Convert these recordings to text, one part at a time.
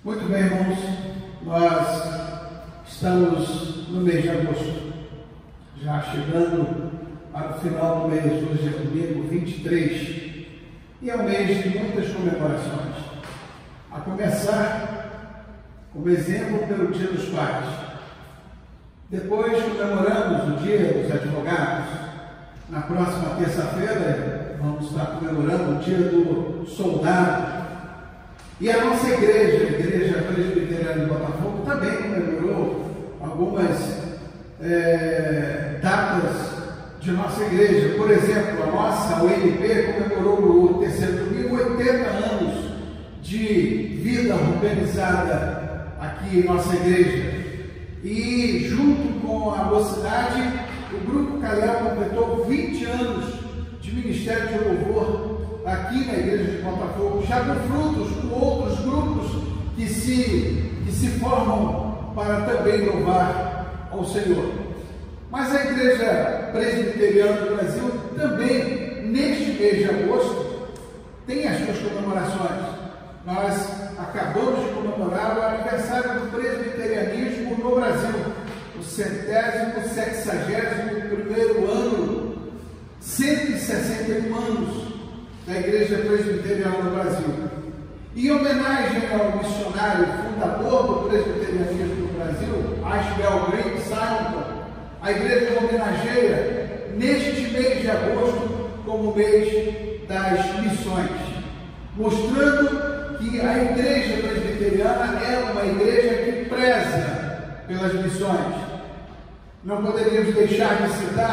Muito bem, irmãos, nós estamos no mês de agosto, já chegando para o final do mês. Hoje é domingo 23 e é um mês de muitas comemorações, a começar como exemplo pelo Dia dos Pais. Depois comemoramos o Dia dos Advogados. Na próxima terça-feira vamos estar comemorando o Dia do Soldado. E a nossa igreja, a Igreja Presbiteriana de Botafogo, também comemorou algumas datas de nossa igreja. Por exemplo, a nossa UNP comemorou o terceiro domingo 80 anos de vida organizada aqui em nossa igreja. E junto com a mocidade, o Grupo Calhau completou 20 anos de ministério de louvor aqui na igreja de Botafogo, já com frutos com outros grupos que se formam para também louvar ao Senhor. Mas a Igreja Presbiteriana do Brasil também, neste mês de agosto, tem as suas comemorações. Nós acabamos de comemorar o aniversário do presbiterianismo no Brasil, o 160º ano, 161 anos da Igreja Presbiteriana do Brasil. Em homenagem ao missionário fundador do presbiterianismo no Brasil, Ashbel Green Simon, a igreja homenageia neste mês de agosto como mês das missões, mostrando que a igreja presbiteriana é uma igreja que preza pelas missões. Não poderíamos deixar de citar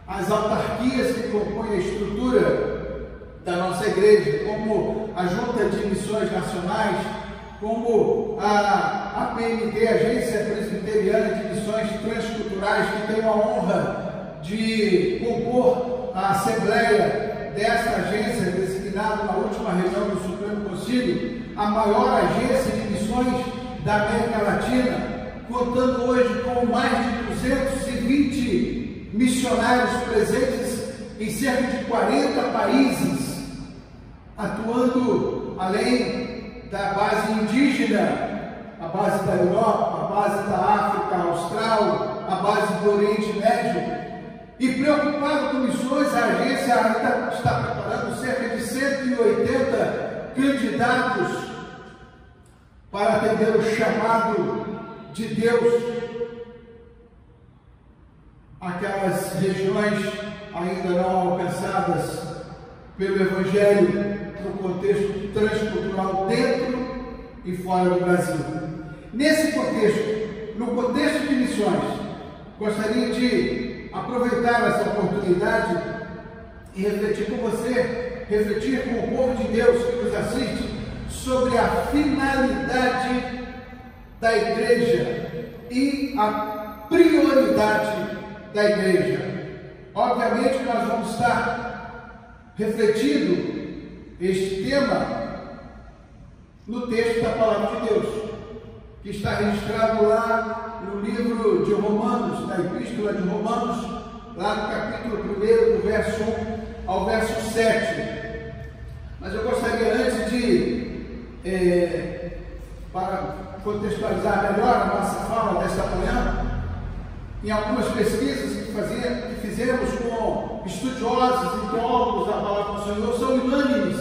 as autarquias que compõem a estrutura da nossa igreja, como a Junta de Missões Nacionais, como a APMT, Agência Presbiteriana de Missões Transculturais, que tem a honra de compor a assembleia desta agência, designada na última reunião do Supremo Concílio, a maior agência de missões da América Latina, contando hoje com mais de 220 missionários presentes em cerca de 40 países, atuando além da base indígena, a base da Europa, a base da África Austral, a base do Oriente Médio. E preocupado com missões, a agência ainda está preparando cerca de 180 candidatos para atender o chamado de Deus àquelas regiões ainda não alcançadas pelo Evangelho, no contexto transcultural dentro e fora do Brasil. Nesse contexto, no contexto de missões, gostaria de aproveitar essa oportunidade e refletir com você, refletir com o povo de Deus que nos assiste, sobre a finalidade da igreja e a prioridade da igreja. Obviamente que nós vamos estar refletindo este tema no texto da Palavra de Deus, que está registrado lá no livro de Romanos, na Epístola de Romanos, lá no capítulo 1, do verso 1 ao verso 7. Mas eu gostaria, antes de, para contextualizar melhor a nossa fala desta manhã, em algumas pesquisas que fizemos com estudiosos e teólogos da Palavra do Senhor, são unânimes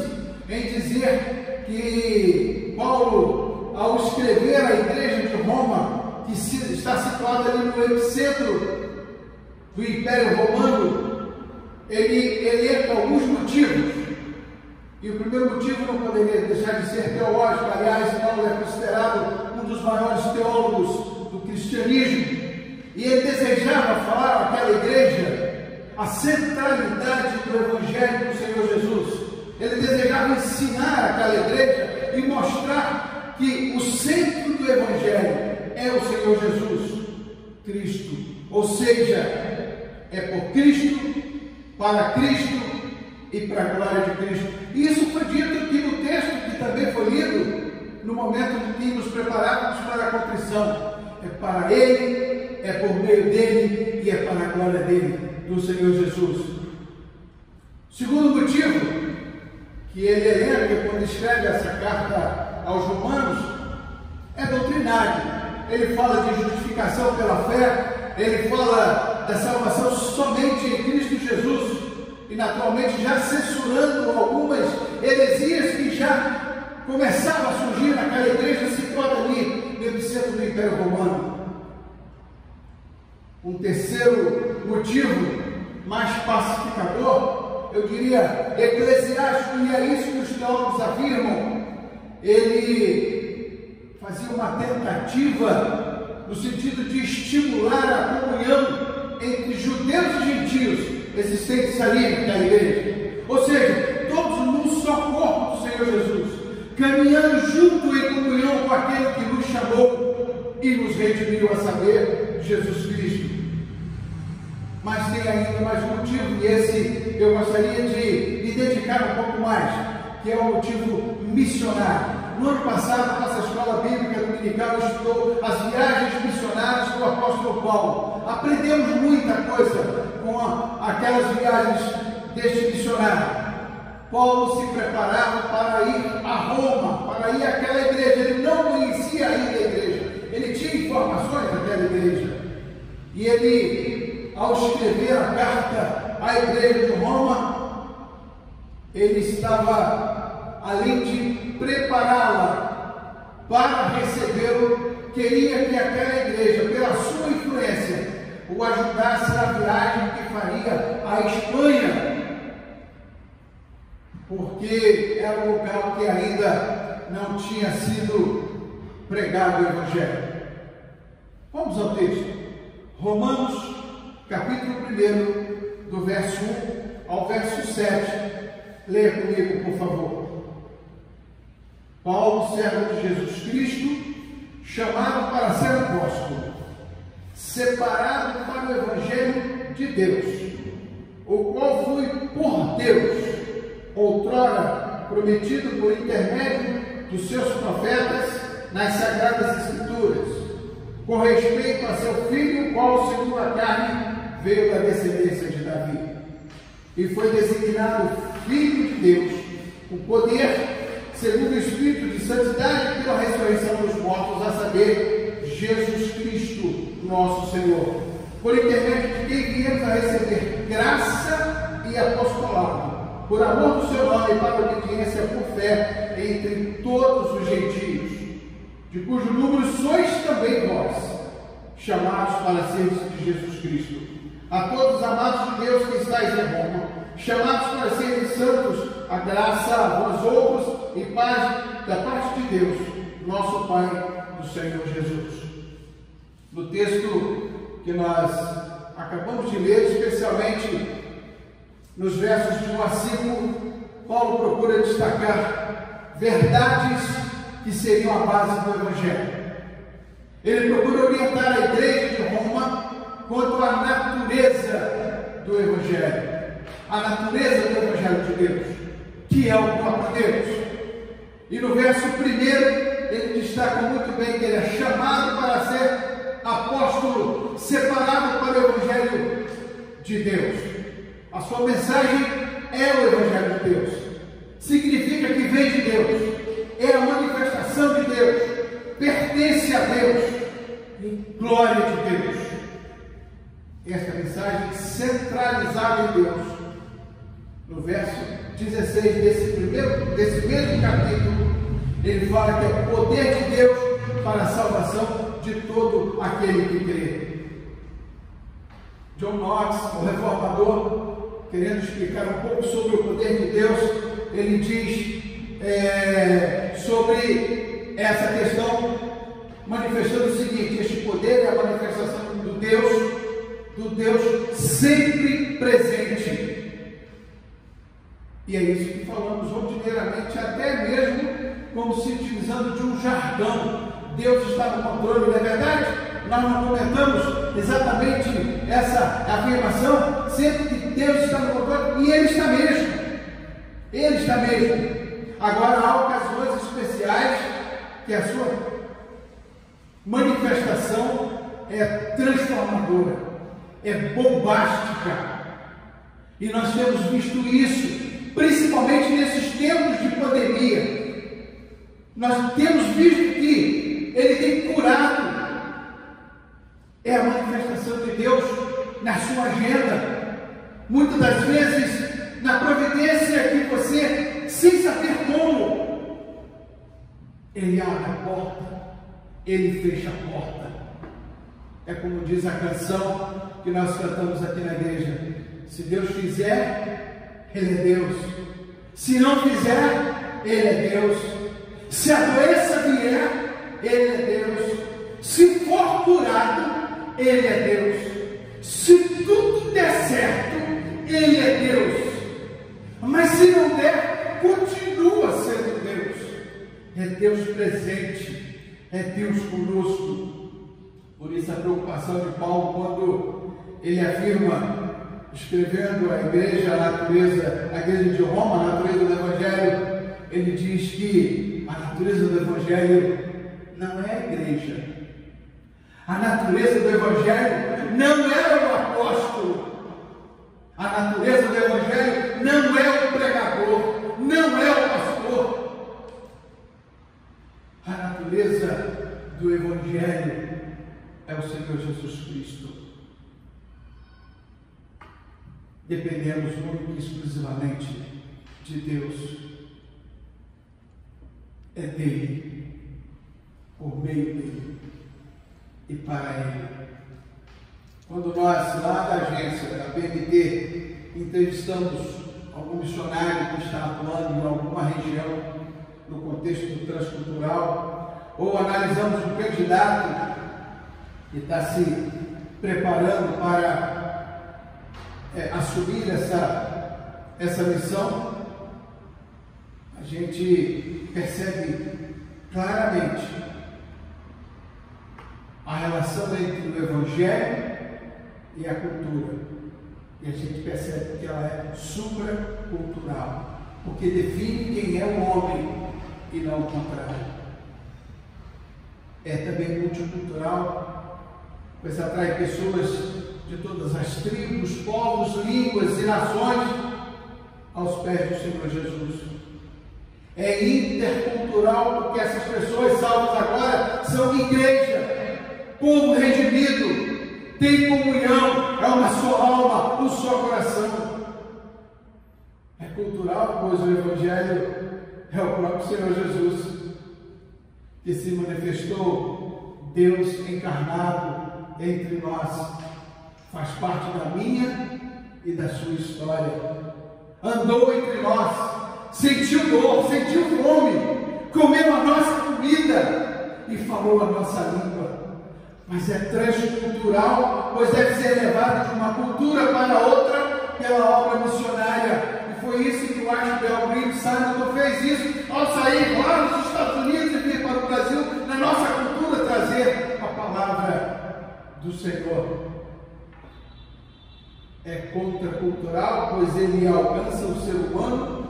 em dizer que Paulo, ao escrever a igreja de Roma, que está situada ali no epicentro do Império Romano, ele elenca alguns motivos. E o primeiro motivo não poderia deixar de ser teológico. Aliás, Paulo é considerado um dos maiores teólogos do cristianismo. E ele desejava falar àquela igreja a centralidade do Evangelho do Senhor Jesus. Ele desejava ensinar àquela igreja e mostrar que o centro do Evangelho é o Senhor Jesus, Cristo. Ou seja, é por Cristo, para Cristo e para a glória de Cristo. E isso foi dito aqui no texto que também foi lido no momento em que nos preparávamos para a contrição. É para Ele, é por meio dele e é para a glória dele, do Senhor Jesus. Segundo motivo que ele elenca quando escreve essa carta aos Romanos ele fala de justificação pela fé, ele fala da salvação somente em Cristo Jesus, e naturalmente já censurando algumas heresias que já começavam a surgir naquela igreja situada ali no centro do Império Romano. Um terceiro motivo, mais pacificador, eu diria eclesiástico, e é isso que os teólogos afirmam. Ele fazia uma tentativa no sentido de estimular a comunhão entre judeus e gentios existentes ali naquela igreja, ou seja, todos num só corpo do Senhor Jesus, caminhando junto em comunhão com aquele que nos chamou e nos redimiu, a saber, Jesus Cristo. Mas tem ainda mais um motivo, e esse eu gostaria de me dedicar um pouco mais, que é o motivo missionário. No ano passado, nossa escola bíblica dominical estudou as viagens missionárias do apóstolo Paulo. Aprendemos muita coisa com aquelas viagens deste missionário. Paulo se preparava para ir a Roma, para ir àquela igreja. Ele não conhecia ainda a igreja, ele tinha informações daquela igreja. E ele, ao escrever a carta à igreja de Roma, ele estava, além de prepará-la para recebê-lo, queria que aquela igreja, pela sua influência, o ajudasse na viagem que faria à Espanha, porque era um local que ainda não tinha sido pregado o Evangelho. Vamos ao texto. Romanos, capítulo 1, do verso 1 ao verso 7. Leia comigo, por favor. Paulo, servo de Jesus Cristo, chamado para ser apóstolo, separado para o Evangelho de Deus, o qual foi por Deus, outrora prometido por intermédio dos seus profetas nas Sagradas Escrituras, com respeito a seu filho, o qual, segundo a carne, veio da descendência de Davi, e foi designado Filho de Deus, com poder, segundo o Espírito de santidade, pela ressurreição dos mortos, a saber, Jesus Cristo, nosso Senhor, por intermédio de quem viemos a receber graça e apostolado, por amor do seu nome e para obediência por fé entre todos os gentios, de cujo número sois também vós, chamados para seres de Jesus Cristo. A todos os amados de Deus que estáis em Roma, chamados para serem santos, a graça a vós outros e paz da parte de Deus, nosso Pai, do Senhor Jesus. No texto que nós acabamos de ler, especialmente nos versos de 1 a 5, Paulo procura destacar verdades que seriam a base do Evangelho. Ele procura orientar a igreja de Roma quanto à natureza do Evangelho. A natureza do Evangelho de Deus, que é o próprio Deus. E no verso 1, ele destaca muito bem que ele é chamado para ser apóstolo, separado para o Evangelho de Deus. A sua mensagem é o Evangelho de Deus. Significa que vem de Deus, é a manifestação de Deus, pertence a Deus, em glória de Deus. Esta mensagem centralizada em Deus. No verso 16 desse mesmo capítulo, ele fala que é o poder de Deus para a salvação de todo aquele que crê. John Knox, o reformador, querendo explicar um pouco sobre o poder de Deus, ele diz sobre essa questão, manifestando o seguinte: este poder é a manifestação do Deus sempre presente. E é isso que falamos rotineiramente, até mesmo como se utilizando de um jargão. Deus está no controle, não é verdade? Nós não comentamos exatamente essa afirmação, sempre que Deus está no controle, e Ele está mesmo. Ele está mesmo. Agora, há ocasiões especiais que a sua manifestação é transformadora, é bombástica. E nós temos visto isso, principalmente nesses tempos de pandemia. Nós temos visto que Ele tem curado é a manifestação de Deus na sua agenda. Muitas das vezes, na providência que você, sem saber como, Ele abre a porta, Ele fecha a porta. É como diz a canção que nós cantamos aqui na igreja: se Deus fizer, Ele é Deus. Se não fizer, Ele é Deus. Se a doença vier, Ele é Deus. Se for curado, Ele é Deus. Se tudo der certo, Ele é Deus. Mas se não der, continua sendo Deus. É Deus presente, é Deus conosco. Por isso a preocupação de Paulo quando ele afirma, escrevendo a igreja, a igreja de Roma, a natureza do Evangelho, ele diz que a natureza do Evangelho não é a igreja. A natureza do Evangelho não é o apóstolo. A natureza do Evangelho não é o pregador, não é o pastor. A natureza do Evangelho é o Senhor Jesus Cristo. Dependemos única e exclusivamente de Deus. É dele, por meio dele e para ele. Quando nós, lá da agência, da PMT, entrevistamos algum missionário que está atuando em alguma região, no contexto do transcultural, ou analisamos um candidato que está se preparando para assumir essa missão, a gente percebe claramente a relação entre o Evangelho e a cultura. E a gente percebe que ela é supracultural, porque define quem é o homem e não o contrário. É também multicultural, pois atrai pessoas de todas as tribos, povos, línguas e nações aos pés do Senhor Jesus. É intercultural, porque essas pessoas salvas agora são igreja, povo redimido, tem comunhão, é uma só alma, um só coração. É cultural, pois o Evangelho é o próprio Senhor Jesus, que se manifestou, Deus encarnado entre nós, faz parte da minha e da sua história. Andou entre nós, sentiu dor, sentiu fome, comeu a nossa comida e falou a nossa língua. Mas é transcultural, pois deve ser levado de uma cultura para outra pela obra missionária. E foi isso que o Archibald Green Simon fez isso ao sair lá nos Estados Unidos e vir para o Brasil, na nossa cultura, trazer a palavra do Senhor. É contracultural, pois ele alcança o ser humano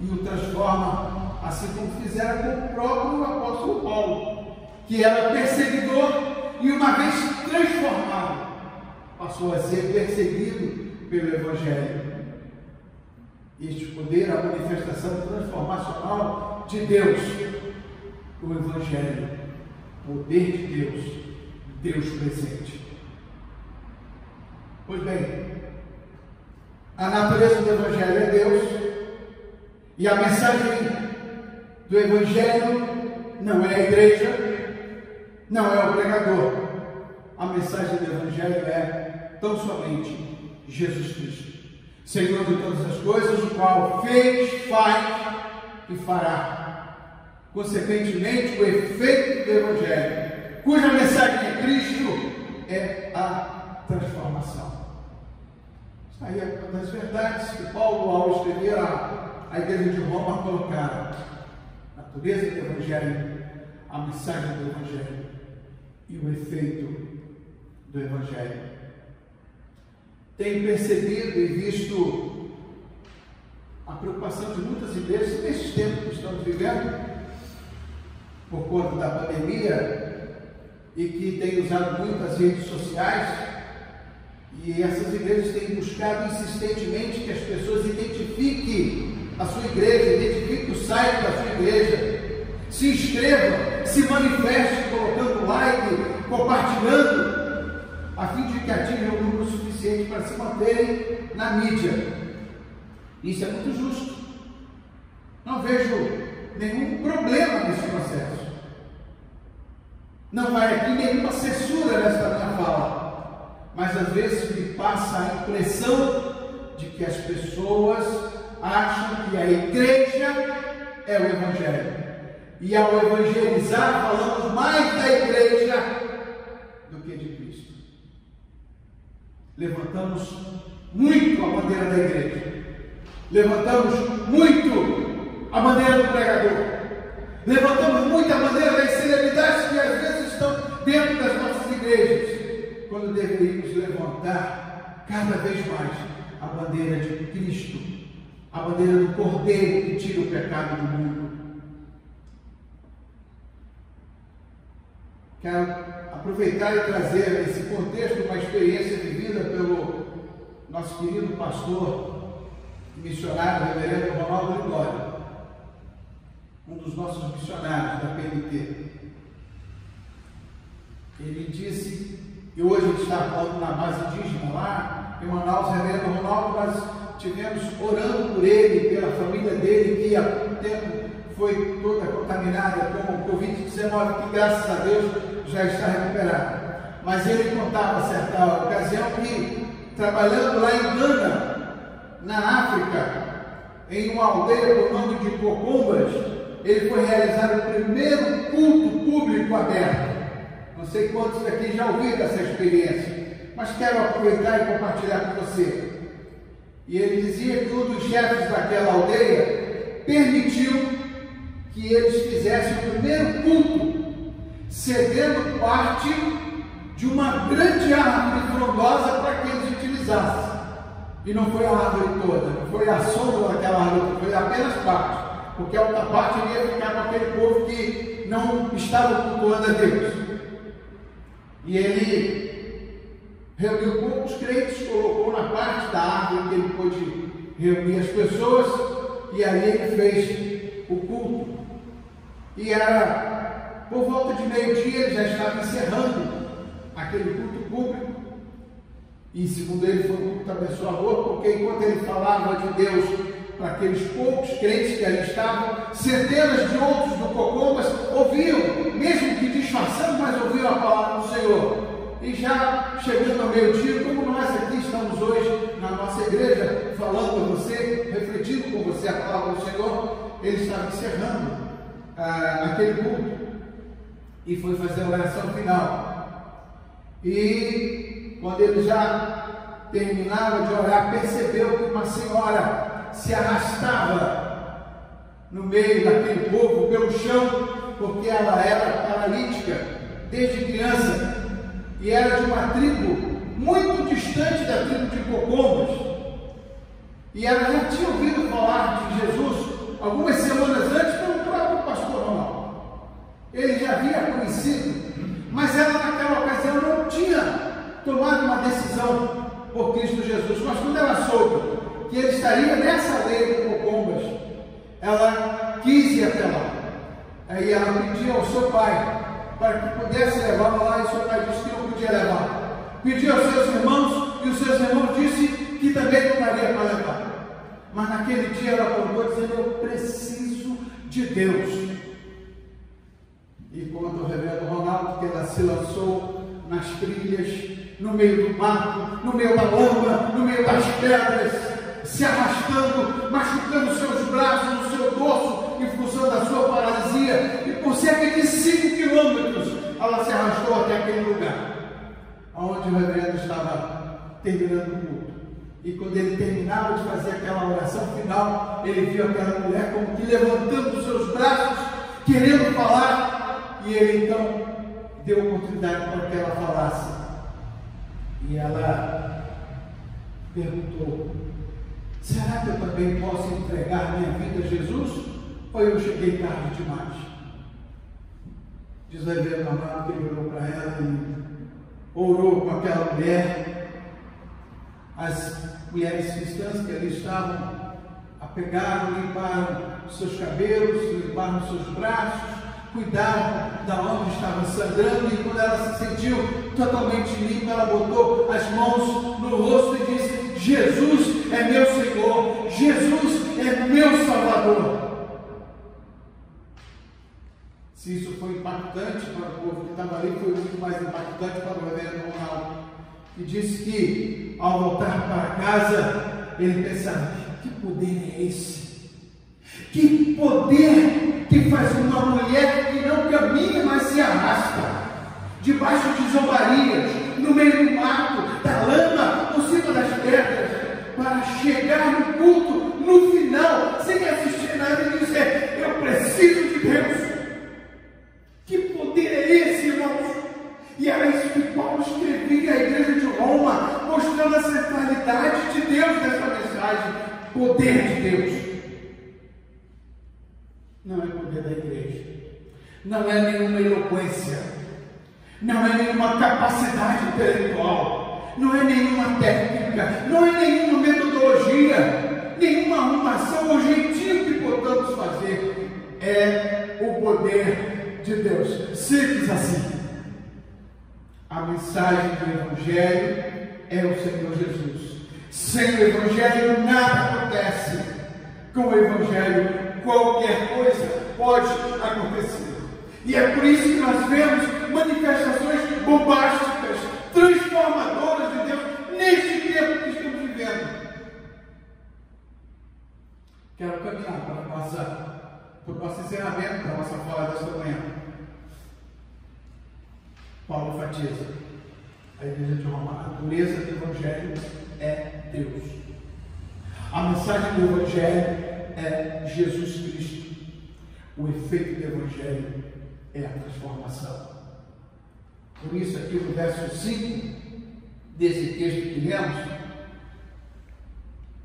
e o transforma, assim como fizeram com o próprio apóstolo Paulo, que era perseguidor e uma vez transformado, passou a ser perseguido pelo Evangelho. Este poder, a manifestação transformacional de Deus, o Evangelho, poder de Deus, Deus presente. Pois bem, a natureza do Evangelho é Deus, e a mensagem do Evangelho não é a igreja, não é o pregador. A mensagem do Evangelho é tão somente Jesus Cristo, Senhor de todas as coisas, o qual fez, faz e fará. Consequentemente, o efeito do Evangelho, cuja mensagem é Cristo, é a transformação. Aí é uma das verdades que Paulo, ao escrever a igreja de Roma, colocaram: a natureza do Evangelho, a mensagem do Evangelho e o efeito do Evangelho. Tenho percebido e visto a preocupação de muitas igrejas nesses tempos que estamos vivendo, por conta da pandemia, e que têm usado muito as redes sociais. E essas igrejas têm buscado insistentemente que as pessoas identifiquem a sua igreja, identifiquem o site da sua igreja, se inscrevam, se manifestem colocando like, compartilhando. a fim de que atinjam um número suficiente para se manterem na mídia. Isso é muito justo. Não vejo nenhum problema nesse processo. Não vai aqui nenhuma censura nessa minha fala, mas às vezes me passa a impressão de que as pessoas acham que a igreja é o Evangelho. E ao evangelizar, falamos mais da igreja do que de Cristo. Levantamos muito a bandeira da igreja. Levantamos muito a bandeira do pregador. Levantamos muito a bandeira das celebridades que às vezes estão dentro das nossas igrejas, quando deveríamos levantar cada vez mais a bandeira de Cristo, a bandeira do Cordeiro que tira o pecado do mundo. Quero aproveitar e trazer nesse contexto uma experiência vivida pelo nosso querido pastor e missionário, reverendo Ronaldo Ligório, um dos nossos missionários da PNT. Ele disse, e hoje ele está falando na base indígena lá em Manaus, reverendo Ronaldo, nós tivemos orando por ele, pela família dele, que há um tempo foi toda contaminada com o Covid-19, que graças a Deus já está recuperada. Mas ele contava certa ocasião que, trabalhando lá em Gana, na África, em uma aldeia por nome de Cocombas, ele foi realizar o primeiro culto público aberto. Não sei quantos daqui já ouviram essa experiência, mas quero aproveitar e compartilhar com você. E ele dizia que um dos chefes daquela aldeia permitiu que eles fizessem o primeiro culto, cedendo parte de uma grande árvore frondosa para que eles utilizassem. E não foi a árvore toda, não foi a sombra daquela árvore, foi apenas parte, porque a outra parte iria ficar com aquele povo que não estava cultuando a Deus. E ele reuniu poucos crentes, colocou na parte da árvore que ele pôde reunir as pessoas, e ali ele fez o culto. E era por volta de meio-dia, ele já estava encerrando aquele culto público. E segundo ele foi um culto abençoador, porque enquanto ele falava de Deus para aqueles poucos crentes que ali estavam, centenas de outros do Cocombas ouviam, mesmo que disfarçando, mas ouviam a palavra do Senhor. E já chegando ao meio-dia, como nós aqui estamos hoje na nossa igreja, falando com você, refletindo com você a palavra do Senhor, ele estava encerrando aquele culto e foi fazer a oração final. E quando ele já terminava de orar, percebeu que uma senhora se arrastava no meio daquele povo, pelo chão, porque ela era paralítica desde criança e era de uma tribo muito distante da tribo de Cocombas, e ela já tinha ouvido falar de Jesus algumas semanas antes pelo próprio pastor Ronaldo. Ele já havia conhecido, mas ela naquela ocasião não tinha tomado uma decisão por Cristo Jesus. Mas quando ela soube que ele estaria nessa aldeia de Cocombas, ela quis ir até lá. Aí ela pediu ao seu pai para que pudesse levá-la lá, e o seu pai disse que não podia levar. Pediu aos seus irmãos, e os seus irmãos disseram que também não daria para levar. Mas naquele dia ela acordou dizendo: eu preciso de Deus. E conta o reverendo Ronaldo que ela se lançou nas trilhas, no meio do mato, no meio da lama, no meio das pedras, se arrastando, machucando seus braços, o seu dorso, em função da sua paralisia, e por cerca de 5 quilômetros ela se arrastou até aquele lugar, onde o reverendo estava terminando o culto. E quando ele terminava de fazer aquela oração final, ele viu aquela mulher como que levantando os seus braços, querendo falar, e ele então deu oportunidade para que ela falasse. E ela perguntou: será que eu também posso entregar minha vida a Jesus? Ou eu cheguei tarde demais? Diz o reverendo Amado que ele olhou para ela e orou com aquela mulher. As mulheres cristãs que ali estavam a pegaram, limparam os seus cabelos, limparam os seus braços, cuidaram da onde estava sangrando, e quando ela se sentiu totalmente limpa, ela botou as mãos no rosto e disse: Jesus é meu Senhor, Jesus é meu Salvador. Se isso foi impactante para o povo que estava ali, foi muito mais impactante para o reverendo Ronaldo, que disse que ao voltar para casa, ele pensava: que poder é esse? Que poder que faz uma mulher que não caminha, mas se arrasta debaixo de zombarias, no meio do mato, da lama, por cima das pedras, para chegar no culto, no final, sem assistir nada, e dizer: eu preciso de Deus. Que poder é esse, irmãos? E era isso que Paulo escrevia à igreja de Roma, mostrando a centralidade de Deus nessa mensagem. Poder de Deus. Não é poder da igreja, não é nenhuma eloquência, não é nenhuma capacidade intelectual, não é nenhuma técnica, não é nenhuma metodologia, nenhuma arrumação ou jeitinho que podemos fazer. É o poder de Deus. Simples assim. A mensagem do Evangelho é o Senhor Jesus. Sem o Evangelho nada acontece. Com o Evangelho qualquer coisa pode acontecer. E é por isso que nós vemos manifestações bombásticas, transformadoras de Deus neste tempo que estamos vivendo. Quero caminhar para o nosso encerramento, para a nossa fala desta manhã. Paulo enfatiza a igreja de Roma: a natureza do Evangelho é Deus. A mensagem do Evangelho é Jesus Cristo. O efeito do Evangelho é a transformação. Por isso, aqui no verso 5 desse texto que lemos,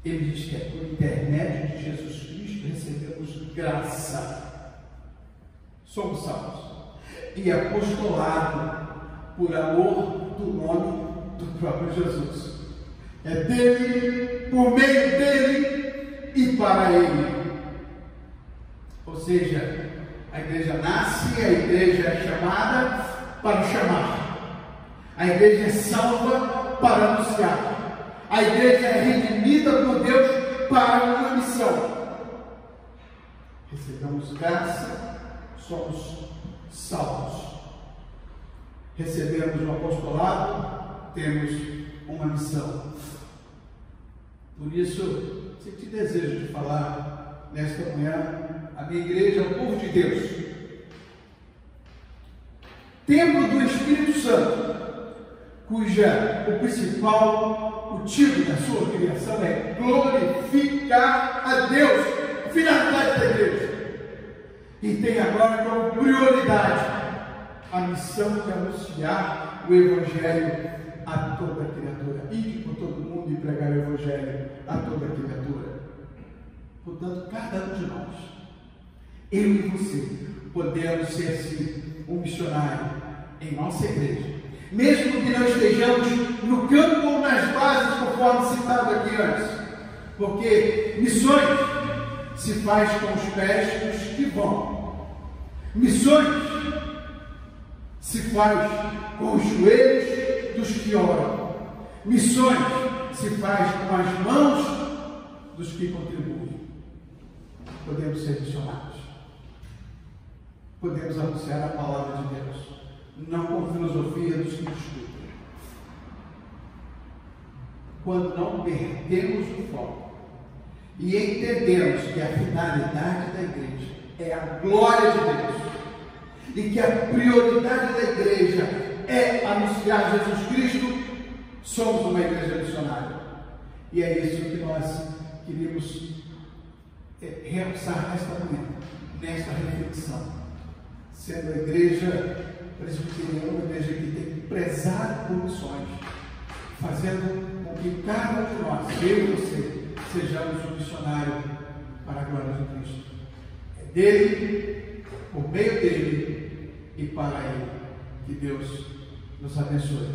ele diz que é por intermédio de Jesus Cristo recebemos graça, somos salvos, e apostolado por amor do nome do próprio Jesus. É dele, por meio dele e para ele. Ou seja, a igreja nasce, a igreja é chamada para chamar, a igreja é salva para anunciar, a igreja é redimida por Deus para uma missão. Recebemos graça, somos salvos. Recebemos o apostolado, temos uma missão. Por isso, senti desejo de falar nesta manhã: a minha igreja é o povo de Deus, templo do Espírito Santo, cuja o principal motivo da sua criação é glorificar a Deus, a finalidade da igreja. E tem agora como prioridade a missão de anunciar o Evangelho a toda criatura. Ide por todo mundo e pregar o Evangelho a toda criatura. Portanto, cada um de nós, eu e você, podemos ser assim um missionário em nossa igreja, mesmo que não estejamos no campo ou nas bases, conforme citado aqui antes, porque missões se faz com os pés dos que vão, missões se faz com os joelhos dos que oram, missões se faz com as mãos dos que contribuem. Podemos ser missionários, podemos anunciar a palavra de Deus, não com filosofia dos que discutem. Quando não perdemos o foco e entendemos que a finalidade da igreja é a glória de Deus e que a prioridade da igreja é anunciar Jesus Cristo, somos uma igreja missionária. E é isso que nós queríamos realçar nesta manhã, nesta reflexão, sendo a igreja presbiteriana uma igreja que tem prezado por missões, fazendo com que cada um de nós, eu e você, sejamos um missionário para a glória de Cristo. É dele, por meio dele e para ele. Que Deus nos abençoe.